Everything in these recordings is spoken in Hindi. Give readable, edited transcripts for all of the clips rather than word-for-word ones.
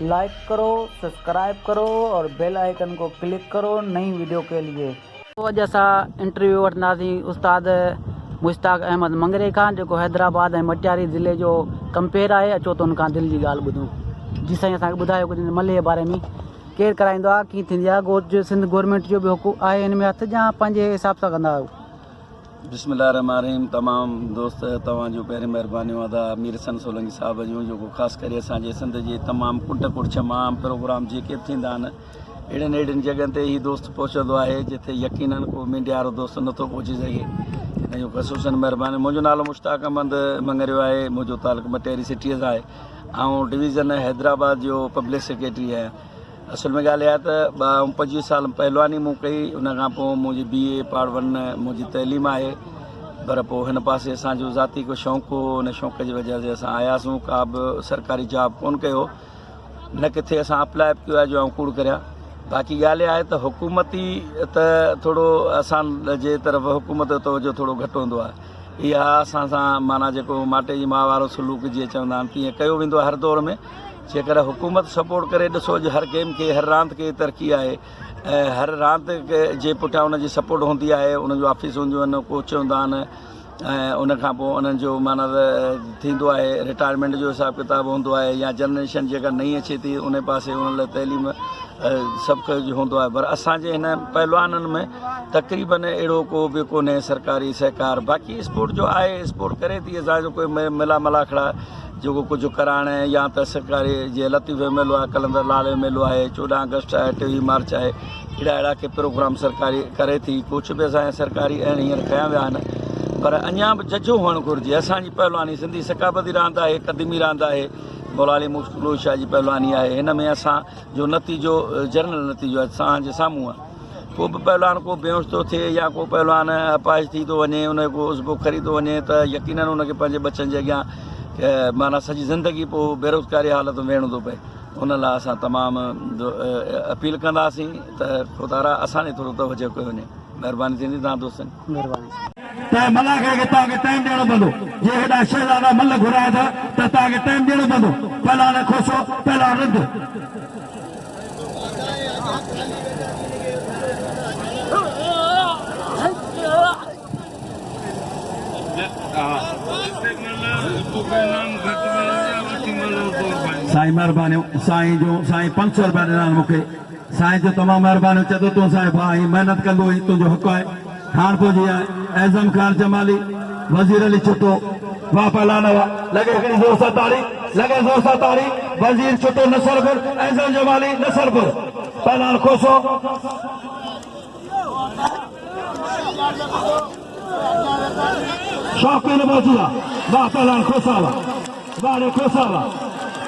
लाइक करो, सब्सक्राइब करो और बेल आइकन को क्लिक करो नई वीडियो के लिए। तो अॼु असां इंटरव्यू वठंदासीं उस्ताद मुश्ताक अहमद मंगरे खां, जो हैदराबाद ऐं मटियारी ज़िले जो कंपेर आहे। अचो त हुन खां दिलि जी ॻाल्हि ॿुधूं। जी साईं, असांखे ॿुधायो कुझु मल्हे जे बारे में, केरु कराईंदो आहे, कीअं थींदी आहे, सिंध गवर्नमेंट जो बि हुकूम आहे हिन में हथु, या पंहिंजे हिसाब सां कंदा आहियो? बिस्मिल्लाहिर्रहमानिर्रहीम। तमामु दोस्त तव्हांजो पहिरीं महिरबानियूं अदा मीर सन सोलंकी साहिब जूं, जेको ख़ासि करे असांजे सिंध जे तमामु कुट तमामु प्रोग्राम जेके थींदा आहिनि, अहिड़ियुनि जॻहियुनि ते ही दोस्त पहुचंदो आहे जिथे यकीनन को मीडिया वारो दोस्त नथो पहुची सघे। हिन जो ख़सूसन महिरबानी। मुंहिंजो नालो मुश्ताक अहमद मंगरियो आहे, मुंहिंजो तालुक़ु मटियारी सिटीअ सां आहे। ऐं डिवीज़न हैदराबाद जो पब्लिक सेक्रेटरी आहियां। असल में ॻाल्हि इहा त 25 साल पहलवानी मूं कई, उन खां पोइ मुंहिंजी BA पार्ट 1 मुंहिंजी तइलीम आहे। पर पोइ हिन पासे असांजो ज़ाती को शौक़ु हो, हुन शौक़ जी वजह से असां आयासीं। का बि सरकारी जॉब कोन कयो, न किथे असां अप्लाई बि कयो आहे जो कूड़ करियां। बाक़ी ॻाल्हि आहे त हुकूमती त थोरो असां जे तरफ़ हुकूमत जो तवजो थोरो घटि हूंदो आहे। इहा असां सां माना जेको माटे जी माउ वारो सलूक जीअं चवंदा आहिनि तीअं कयो वेंदो आहे हर दौर में। जेकर हुकूमत सपोर्ट करे, ॾिसो अॼु हर गेम खे, हर रांदि खे तरक़ी आहे ऐं हर रांदि जे पुठियां उनजी सपोर्ट हूंदी आहे। उनजो ऑफिस हूंदियूं आहिनि, कोच हूंदा आहिनि ऐं उन खां पोइ उन्हनि जो माना थींदो आहे रिटायरमेंट जो हिसाबु किताबु हूंदो आहे, या जनरेशन जेका नई अचे थी उन पासे उन लाइ तइलीम सभु कुझु हूंदो आहे। पर असांजे हिन पहलवाननि में तक़रीबन अहिड़ो को बि कोन्हे सरकारी सहकार। बाक़ी स्पोर्ट जो आहे, स्पोर्ट करे थी असांजो कोई मलाखड़ा जेको कुझु कराइण है, या त सरकारी जीअं लतीफ़ जो मेलो आहे, कलंदर लाल जो मेलो आहे, 14 अगस्त आहे, 23 मार्च आहे, अहिड़ा के प्रोग्राम सरकारी करे थी। कुझु बि असांजे सरकारी हींअर कया विया आहिनि, पर अञा बि जजो हुअणु घुरिजे। असांजी पहलवानी सिंधी सकाबती रांदि आहे, क़दीमी रांदि आहे, मौलाली मुश्किल शाह जी पहलवानी आहे। हिन में असांजो नतीजो जनरल नतीजो असांजे साम्हूं आहे। को बि पहलवान को बेहोश थो थिए या को पहलवान अपाहिज थी थो वञे, उनजो उज़बो खरी थो वञे, त यकीनन उनखे पंहिंजे बचनि जे अॻियां माना सॼी ज़िंदगी पोइ बेरोज़गारी हालत में वेहणो थो पए। उन लाइ असां तमामु अपील कंदासीं त ख़ुदा असांजे थोरो तवजो कयो वञे। महिरबानी थींदी तव्हां दोस्तनि। महिरबानी। त मलाखरा खे तव्हांखे टाइम ॾियणो पवंदो। जे हेॾा शहज़ादा मल घुराया था त तव्हांखे टाइम ॾियणो पवंदो। पहलवान खोसो, पहलवान रंध। साईं महिरबानी, साईं जो साईं 500 रुपया ॾिना मूंखे। साईं जो तमामु महिरबानी। चए थो तूं असांजो भाउ आहीं, महिनत कंदो हुई, तुंहिंजो हक़ आहे। हाणे पोइ जी आहे एज़म ख़ान जमाली, वज़ीर अली छुटो, वाह पहलवान वाह, लॻे हिकिड़ी ज़ोर सां ताड़ी, लॻे ज़ोर सां ताड़ी। वज़ीर छुटो नसरपुर, एज़म जमाली नसरपुर, पहलवान खोसो। शौकीन पहुची आहे, वाह पहलवान खोसा वाह, वाह खोसा वाह,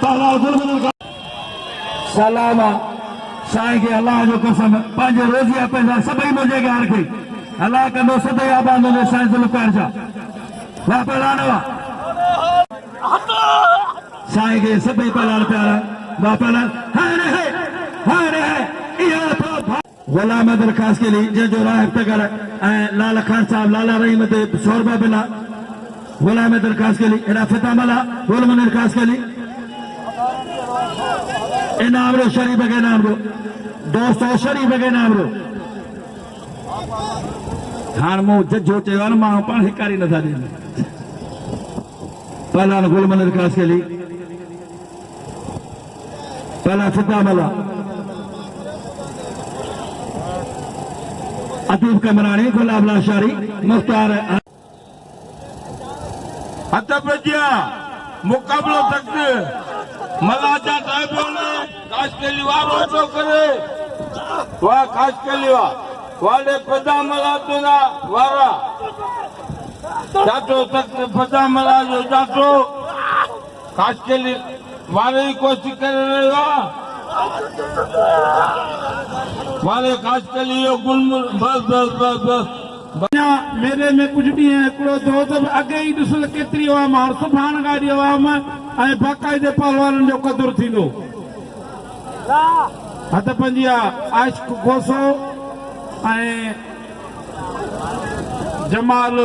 पहलवान गुलबदल सलाम साईं खे अलाह जो कसम, पंहिंजे रोज़ी पंहिंजा सभई मुंहिंजे घर खे अलाह कंदो सदाई आबाद हुजे साईं ज़ुल्फ़कार जा। वाह पहलवान वाह, साईं खे सभई पहलवान प्यारा। वाह पहलवान गुलाम अदर खसखली, जंहिंजो राहिब तगर ऐं लाल खान साहब लाला रहीम ते 100 रुपया बिना। गुलाम अदर खसखली, एॾा फिता मला मुनेर खसखली इनाम रो, शरीफ के नाम रो दोस्तों, शरीफ के नाम रो। हाणे मूं जजो चयो आहे न, माण्हू पाण हिकारी नथा ॾियनि। पहलवान गुलमनर खसखली, पहला फिता मला, अतीफ कमरानी, गुलाब लाशारी, मुख्तार हथ बजिया मुकाबलो तक मलाजा साहिबों ने खसखली वारो तो करे। वाह खसखली वाह, वाले पदा मला तुना वारा जातो तक पदा मला जो जातो खसखली वाले की कोशिश कर रहे हो। वाले खसखली यो गुलमुल बस बस बस बस मेरे में कुछ भी है। हिकिड़ो दोस्त अॻे ई ॾिस केतिरी आवाम आहे, सुभाणे गाॾी आवाम ऐं बाक़ाइदे पहलवाननि जो क़दुरु थींदो। हथ पंजिया आशिक़ खोसो ऐं जमाल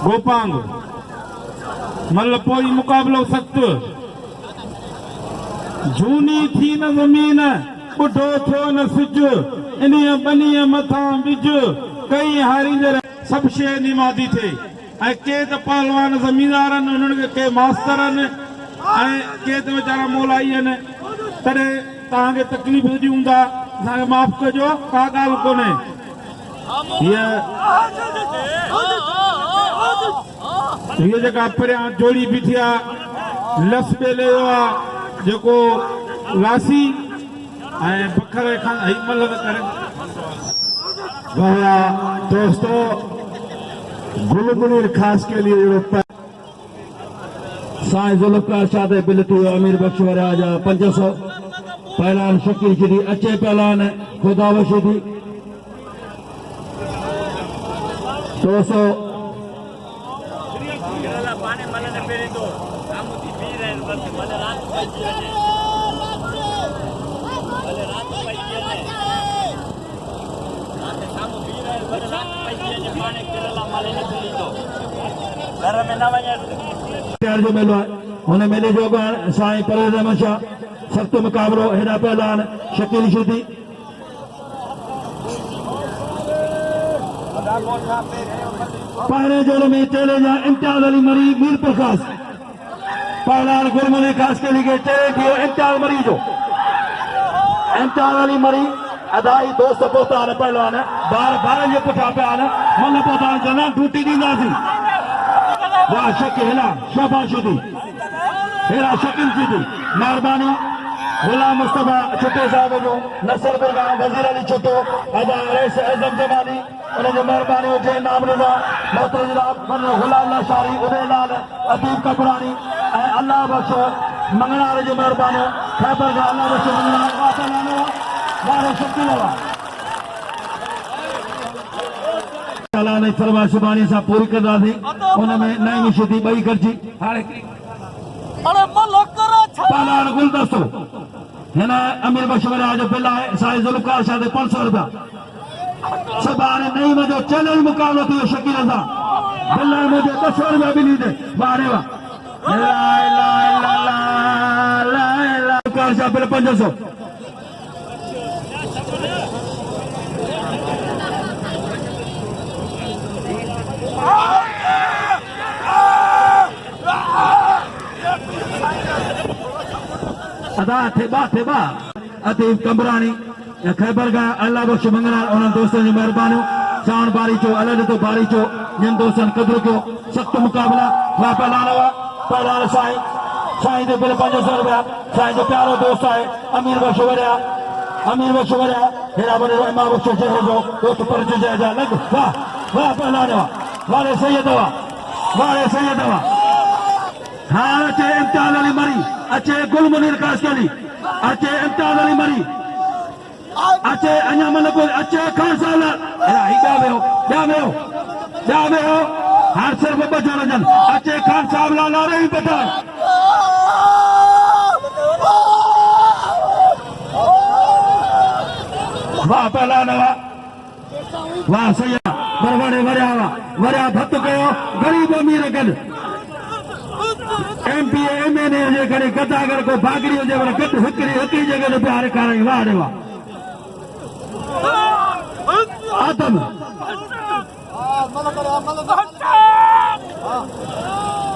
गोपांग मल पोइ मुक़ाबिलो सख़्तु। झूनी थी न ज़मीन ॿुढो थियो न सिज इन्हीअ ॿनीअ मथां बिज कई हारींदड़ सभु शइ निमादी थिए ऐं के त पहलवान ज़मीनदार आहिनि उन्हनि खे के मास्तर आहिनि ऐं के त वीचारा मोलाई आहिनि तॾहिं तव्हांखे तकलीफ़ हुजी हूंदा असांखे माफ़ कजो का ॻाल्हि कोन्हे हीअ जेका परियां जोड़ी बीठी आहे लस ॿेले जो आहे जेको लासी ऐं बखर खां हिमल करे वाह दोस्तों गुल मुनीर खास के लिए साईं जुल्फकार शाह दे बिलती अमीर बख्श वरा जा 500 पहलान शकील शेदी अचे पहलान खुदा व शेदी 200 जो मेलो है हुन मेले जो साईं परवेज़ अहमद शाह सख्त मुकाबलो हेॾा पहलान शकील शेदी पहिरें जोड़े में चेले जा इम्तियाज अली मरी मीर प्रकाश पहलान गुलमुनी खास के लिए चेले थियो इम्तियाज मरी जो इम्तियाज अली मरी अदाई दोस्त पोता पहलवान बार जे पुठा पिया मन पोता जना टूटी ॾींदासीं वाह शकीला शबाश शेदी हेरा शकील शेदी मेहरबानी गुलाम मुस्तफा छुट्टे साहब जो नसर बरगाह वजीर अली छुट्टो अदा रईस आज़म जमानी उनजी मेहरबानी हुजे नाम रज़ा मोहतरम जनाब गुलाम लाशारी उदयलाल अतीब कपरानी ऐं अल्लाह बख्श मंगणार जी मेहरबानी खैबर खां अल्लाह बख्श मंगणार वासलानो वारो शकील वा अल्लाह ने सरवा सुबानी सां पूरी कंदासीं उन में नईं शेदी ॿई गॾिजी हाणे पालान गुलदस्तो हिन अमीर बख्श वरा जो बिल आहे साईं जुल्फकार शाह ते 500 रुपया सुभाणे नईम जो चैलेंज मुक़ाबलो थियो शकील सां बिल आहे मुंहिंजे 200 रुपया बि ॾींदे वारे वाह जुल्फकार शाह बिल 500 अदा थेबा अतीब कमरानी खैबर का अल्लाह बख्श मंगना उन्हनि दोस्तनि जी महिरबानी साण बारी चो अलॻि तो बारी चो जिन दोस्तनि क़दुरु कयो सख़्त मुक़ाबला वाह पहलान साईं जो बिल 500 रुपया साईं जो प्यारो दोस्त आहे अमीर बख्श वरिया हेरा बने इमाम बख्श शहर जो दोस्त पर जा लग वाह पहलान वारे सैयद हाँ अचे इम्तियाज अली मरी अचे गुल मुनीर कासकली अचे इम्तियाज अली मरी अचे अञा मन को अचे खान साहब जा में हो हर सिर्फ बचो रजन अचे खान साहब ला रहीम पठान वाह पहलान वाह सैयद बरवड़े वरिया भत कयो गरीब अमीर गॾु MP MNA हुजे करे गदागर को भागरी हुजे पर गॾु हिकड़ी जगह ते प्यार कराई वाह रे वाह आदम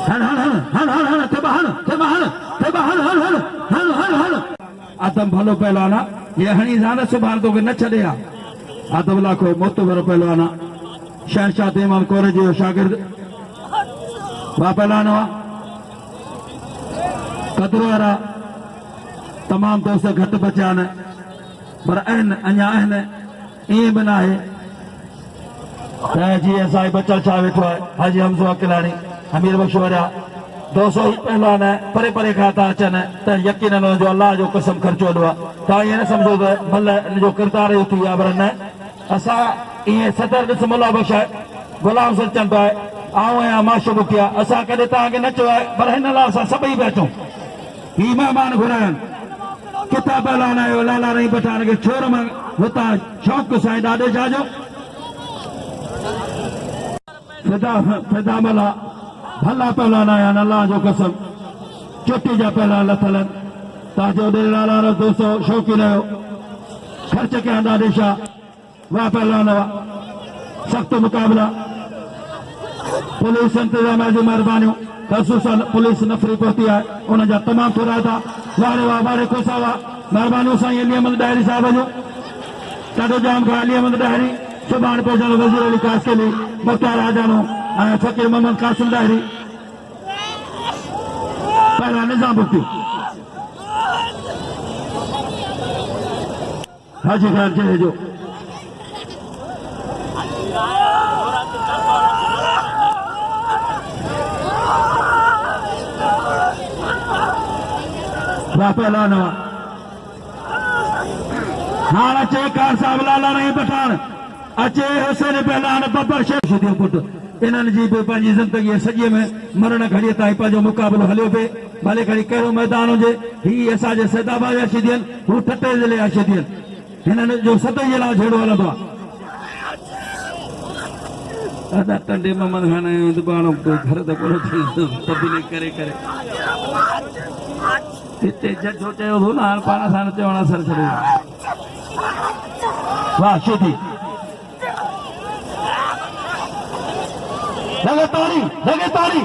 हन आदम भलो पहलवाना ये हणी जान सुभान तो के न छड़िया आदम लाखो मोतबर पहलवाना शहनशाह इमाम कोरे जो शागिर्द वाह पहलवाना कदर वारा तमाम दोस्त घट बचा आहिनि पर आहिनि अञा आहिनि ईअं बि न आहे त जीअं साईं बचल छा वेठो आहे हाजी हमज़ो अकिलाणी अमीर बख्श वरिया 200 ही पहलवान परे परे खां था अचनि त यकीनन हुनजो अलाह जो कसम ख़र्चो हलियो आहे तव्हां ईअं न सम्झो त मल हिनजो किरदार इहो थी आहे पर न असां ईअं सदर ॾिस मुला बख्श आहे गुलाम सर चंद आहे आऊं आहियां माशो मुखिया असां कॾहिं तव्हांखे न चयो आहे पर हिन लाइ असां सभई पिया अचूं ही मेहमान घुराया किताब पहलवान आयो लाला रही पठान के छोर में होता शौक़ साईं ॾाढे जाजो फिदा मला भला पहलवान आया अल्लाह जो कसम चोटी जा पहलवान लथल ताजो दिलाला दोस्तों शौकीन है खर्च के अंदा दिशा वाह पहलवान सख्त मुकाबला पुलिस इंतजाम जी मेहरबानी खसूसन पुलिस नफरी पहुती है उनजा तमाम थोड़ा था वारे वाह वारे कोसा वाह मेहरबानी साईं अली अहमद डायरी साहब जो ॾाढो जाम खां अली अहमद डायरी सुभाणे पहुचल वज़ीर अली खसखली मुख्तार राजानो ऐं फ़कीर मोहम्मद कासिम डायरी पहला निज़ाम बुक्ति हाजी खान चले जो वाह पहलवान हाँ अचे कार साहब लाला नहीं पठान अचे हुसैन पहलवान बब्बर शेख पुट इन्हनि जी बि पंहिंजी ज़िंदगी सॼे में मरण घड़ीअ ताईं पंहिंजो मुक़ाबिलो हलियो पिए भले खणी कहिड़ो मैदान हुजे हीअ असांजे सैदाबाद जा शेदी आहिनि हू टटे ज़िले जा शेदी आहिनि हिननि जो सतहि जे लाइ झेड़ो हलंदो आहे अदा टंडे मोहम्मद खान दुबाणो घर त कोन तब्दीली करे करे हिते जजो चयो हो ना हाणे पाण सां चवण असर छॾे वाह शेदी लगातारी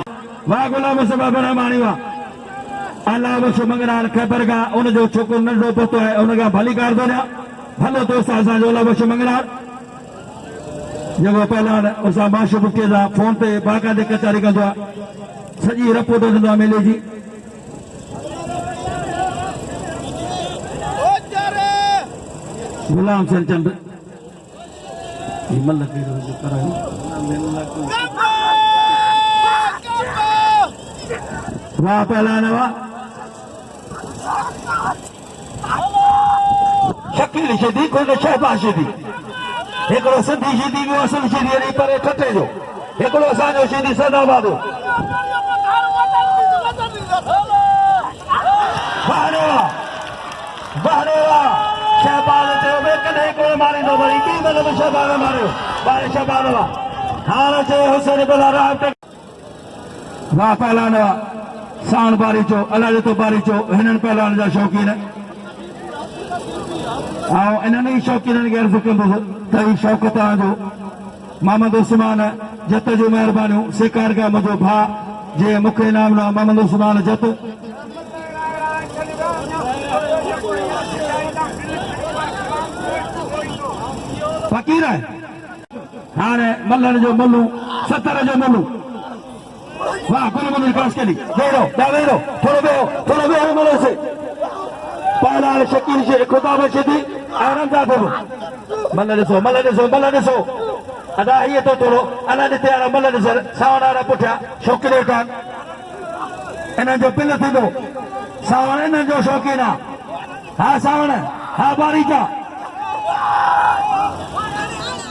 वाह गुलाम सबब रहमानी वाह अल्लाह बख्श मंगरार खैबर का उन जो छोकिरो नंढो पतो है उनका भली कार दो भलो दोस्त असांजो अल्लाह बख्श मंगरार जेको पहलवान उसां माशू बुके सां फोन ते बाक़ाइदे कचारी कंदो आहे सॼी रिपोर्ट ॾींदो आहे मेले जी गुलाम सिंह चंद वाह पहलवान वाह शकील शेदी कोई शहबाज शेदी हिकिड़ो सिंधी शेदी ॿियो असली शेदी अहिड़ी परे ठटे जो हिकिड़ो असांजो शेदी सदाबाद शहबाज चयो भई कॾहिं हिकिड़ो मारींदो वरी ॿी मतिलबु शहबाज मारियो ॿार शहबाज वाह हाणे चए हुसैन भला राहब वाह पहलवान वाह साण बारी चो अलाह जो बारी चो हिननि पहलवान जा शौक़ीन ऐं इन्हनि ई शौक़ीननि खे अर्ज़ु कंदुसि त ही शौक़ु तव्हांजो मोहम्मद उस्मान जत जूं महिरबानियूं शिकारगा मुंहिंजो भाउ जे मूंखे इनाम ॾिनो मोहम्मद उस्मान जत फ़कीर आहे हाणे मल्हनि जो मुल्लू 70 जो मुल्लू वाह गुलमन खसखली वेरो थोड़ो वेहो मलो से पहला शकील से खुदा बचदी आरंदा दो मल ॾिसो अदा ये तो थोड़ो अला ॾिते वारा मल ॾिस सावण वारा पुठिया छोकिरे कान इन्हनि जो पिल थींदो सावण इन्हनि जो शौक़ीन आहे हा सावण हा बारीचा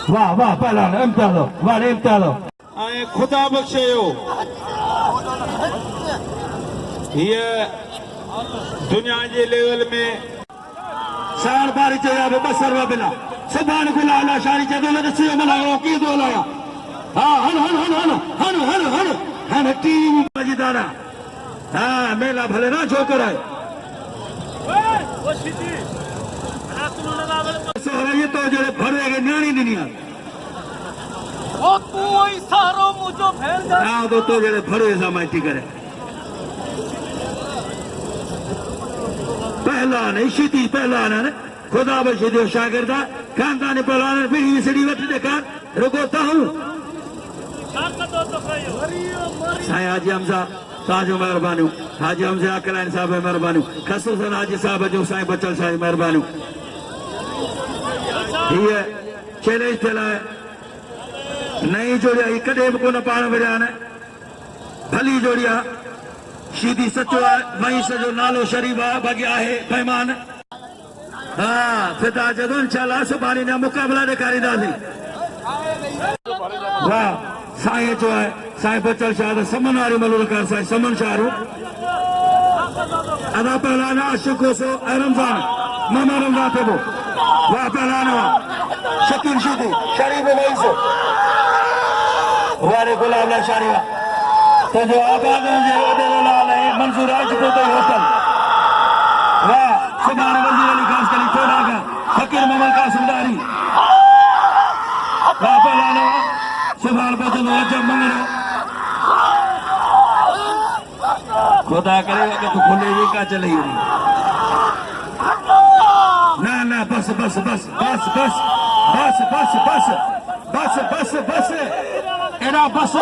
वाह पहला इम्तियाज़ वाह इम्तियाज़ ऐं ख़ुदा बख़्शयो हीअ दुनिया जे लेवल में साण बारी चया बि 200 रुपया बिला सुभाणे गुला अला शारी चयो न ॾिसियो मला की दो लाया हा हन टीम जी दाना हा मेला भले ना छो कराए ये तो जड़े भरे के न्याणी दुनिया ओ कोई सारो मुझो फैल जा हां तो जड़े भरे सा माइटी करे पहलवान इशिती पहलवान है खुदा बशीदी शागिर्दा खानदानी पहलवान बिड़ी सिड़ी वठ देखा रुको ताहू साईं हाजी हमजा ताजो मेहरबानी हाजी हमजा अकलाइन साहब मेहरबानी खसूसन हाजी साहब जो साईं बचल साईं मेहरबानी ये चैलेंज थियल है नई जोड़िया ही कदे भी कोन पाण विया आहिनि भली जोड़िया शीदी सचो आहे मईस जो नालो शरीफ आहे बाक़ी आहे बेईमान हाँ फिदा जदों इंशाअल्लाह सुभाणे ना मुकाबला ॾेखारींदासीं वाह साईं जो आहे साईं बचल शाह समन वारी मलूरकार साईं समन शाहरू अदा पहलवान आशिक होसो ऐं रमज़ान मामा रमज़ान थे वो वाह पहलवान शकील शीदी शरीफ मईस वारे गुलाम ला शारीवा तो जो आबाद जे ओदे लाल है मंजूर राजपूत होटल वाह सुभान वजीर अली खसखली छोड़ा का फकीर मोहम्मद का सुंदरी वापस आना सुभान बचन वजह मंगरो खुदा करेगा कि तू खुलेगी का चलेगी ना ना बस बस बस बस बस बस बस बस बस बस बस एड़ा बस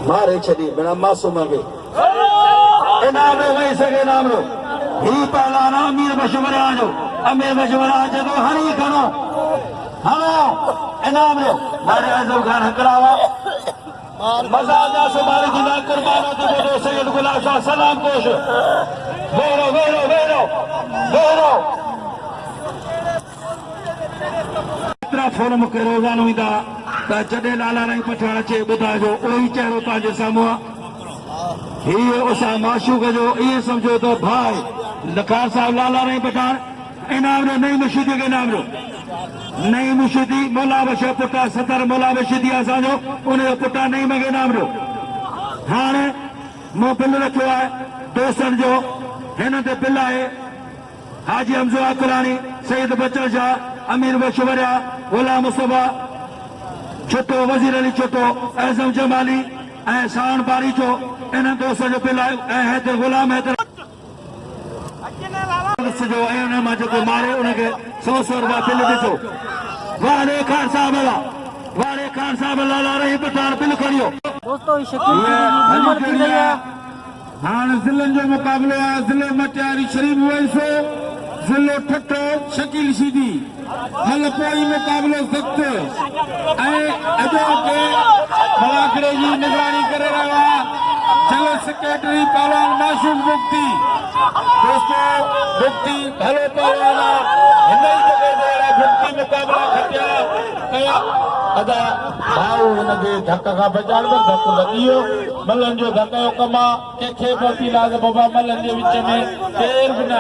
मारे छड़ी बिना मासूम के इनाम लो वही सके इनाम लो ही पहलाना अमीर मशवरा जो अमीर मशवरा जो हरी करो हेलो इनाम लो मारे आजम खान हकरावा मजाजा से मारे जिला कुर्बान होते बोलो सैयद गुलाब शाह सलाम कोश वेरो वेरो वेरो वेरो इतना फोन मुके रोजानो इंदा ता जडे लाला रंग पठाण चे बुधा जो ओही चेहरो ताजे सामू ही उसा माशूक जो ये समझो तो भाई लखार साहब लाला रंग पठाण इनाम लो नई मशीदी के इनाम लो नई मुशीदी मोला बशे पुटा सतर मोला बशीदी असांजो उन पुटा नई मगे नाम लो हाणे मो बिल रखियो आहे दोस्तन जो हिन ते बिल आहे हाजी हमज़ो अकुरानी सईद बचन शाह अमीर बशवरिया गुलाम मुस्तफा छुटो वजीर अली छुटो एज़म जमाली ऐं शान बारी जो इन दोस्तन जो बिल आहे ऐं हैदर गुलाम हैदर जो उन मां जेको मारे उनखे 100 रुपया बिल ॾिजो वाले खान साहब लाला रही पठान बिल खड़ियो दोस्तों शकील की उम्र थी रही है हाँ ज़िले जो मुकाबलो आहे ज़िले मटियारी शरीफ वैसो ज़िलो ठट्टो शकील शीदी मल पोई मुकाबलो सख्त ऐं अजो के मलाखड़े जी निगरानी करे रहियो आहे जनरल सेक्रेटरी पहलवान माशूक मुफ्ती दोस्तों मुफ्ती भलो पहलवान हिन ई जगह ते मुफ्ती मुकाबला खटिया कया अदा भाऊ हिनखे धक खां बचाइण में धक लॻी मलन जो धक जो कमु आहे कंहिंखे बि बाबा मलन जे विच में केर बि न